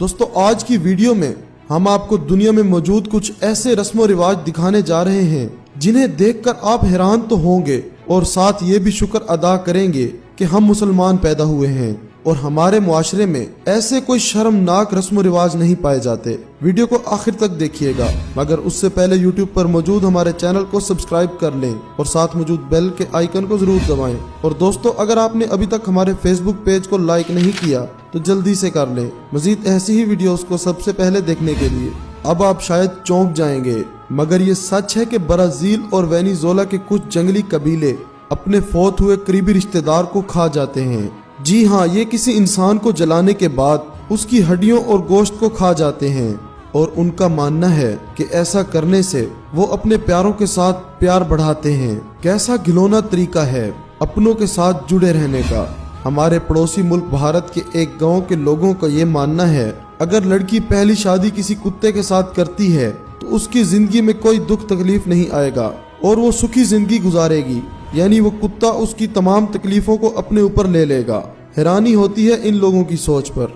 दोस्तों आज की वीडियो में हम आपको दुनिया में मौजूद कुछ ऐसे रस्म और रिवाज दिखाने जा रहे हैं जिन्हें देखकर आप हैरान तो होंगे और साथ ये भी शुक्र अदा करेंगे कि हम मुसलमान पैदा हुए हैं और हमारे मुआशरे में ऐसे कोई शर्मनाक रस्म रिवाज नहीं पाए जाते। वीडियो को आखिर तक देखिएगा, मगर उससे पहले YouTube पर मौजूद हमारे चैनल को सब्सक्राइब कर लें और साथ मौजूद बेल के आइकन को जरूर दबाएं। और दोस्तों अगर आपने अभी तक हमारे Facebook पेज को लाइक नहीं किया तो जल्दी से कर लें, मजीद ऐसी ही वीडियोस को सबसे पहले देखने के लिए। अब आप शायद चौंक जाएंगे, मगर ये सच है कि ब्राजील और वेनेजुएला के कुछ जंगली कबीले अपने फौत हुए करीबी रिश्तेदार को खा जाते हैं। जी हाँ, ये किसी इंसान को जलाने के बाद उसकी हड्डियों और गोश्त को खा जाते हैं और उनका मानना है कि ऐसा करने से वो अपने प्यारों के साथ प्यार बढ़ाते हैं। कैसा घिनौना तरीका है अपनों के साथ जुड़े रहने का। हमारे पड़ोसी मुल्क भारत के एक गांव के लोगों का ये मानना है, अगर लड़की पहली शादी किसी कुत्ते के साथ करती है तो उसकी जिंदगी में कोई दुख तकलीफ नहीं आएगा और वो सुखी जिंदगी गुजारेगी, यानी वो कुत्ता उसकी तमाम तकलीफों को अपने ऊपर ले लेगा। हैरानी होती है इन लोगों की सोच पर।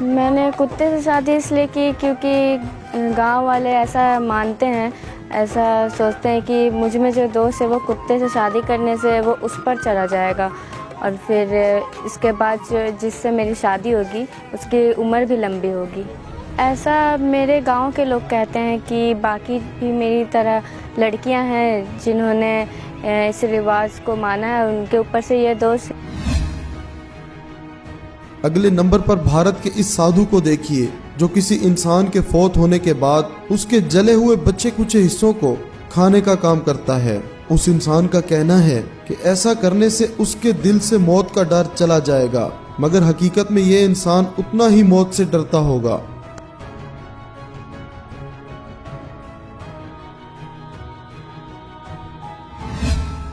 मैंने कुत्ते से शादी इसलिए की क्योंकि गांव वाले ऐसा मानते हैं, ऐसा सोचते हैं कि मुझ में जो दोस्त है वो कुत्ते से शादी करने से वो उस पर चला जाएगा और फिर इसके बाद जिससे मेरी शादी होगी उसकी उम्र भी लंबी होगी। ऐसा मेरे गांव के लोग कहते हैं कि बाकी भी मेरी तरह लड़कियां हैं जिन्होंने इस रिवाज को माना है, उनके ऊपर से ये दोष। अगले नंबर पर भारत के इस साधु को देखिए जो किसी इंसान के फौत होने के बाद उसके जले हुए बच्चे कुचे हिस्सों को खाने का काम करता है। उस इंसान का कहना है कि ऐसा करने से उसके दिल से मौत का डर चला जाएगा, मगर हकीकत में ये इंसान उतना ही मौत से डरता होगा।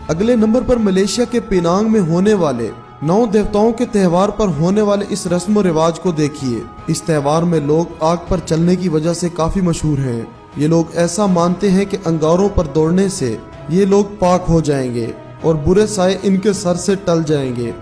अगले नंबर पर मलेशिया के पेनांग में होने वाले 9 देवताओं के त्योहार पर होने वाले इस रस्म रिवाज को देखिए। इस त्योहार में लोग आग पर चलने की वजह से काफी मशहूर हैं। ये लोग ऐसा मानते हैं कि अंगारों पर दौड़ने से ये लोग पाक हो जाएंगे और बुरे साए इनके सर से टल जाएंगे।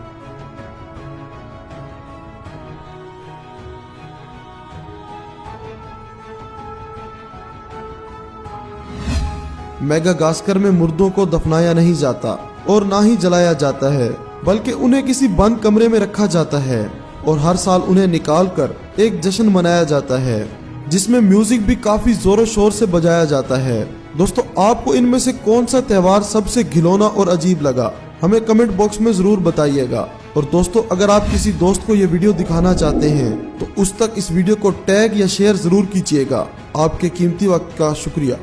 मेडागास्कर में मुर्दों को दफनाया नहीं जाता और ना ही जलाया जाता है, बल्कि उन्हें किसी बंद कमरे में रखा जाता है और हर साल उन्हें निकालकर एक जश्न मनाया जाता है जिसमें म्यूजिक भी काफी जोरों शोर से बजाया जाता है। दोस्तों आपको इनमें से कौन सा त्योहार सबसे घिनौना और अजीब लगा, हमें कमेंट बॉक्स में जरूर बताइएगा। और दोस्तों अगर आप किसी दोस्त को ये वीडियो दिखाना चाहते हैं तो उस तक इस वीडियो को टैग या शेयर जरूर कीजिएगा। आपके कीमती वक्त का शुक्रिया।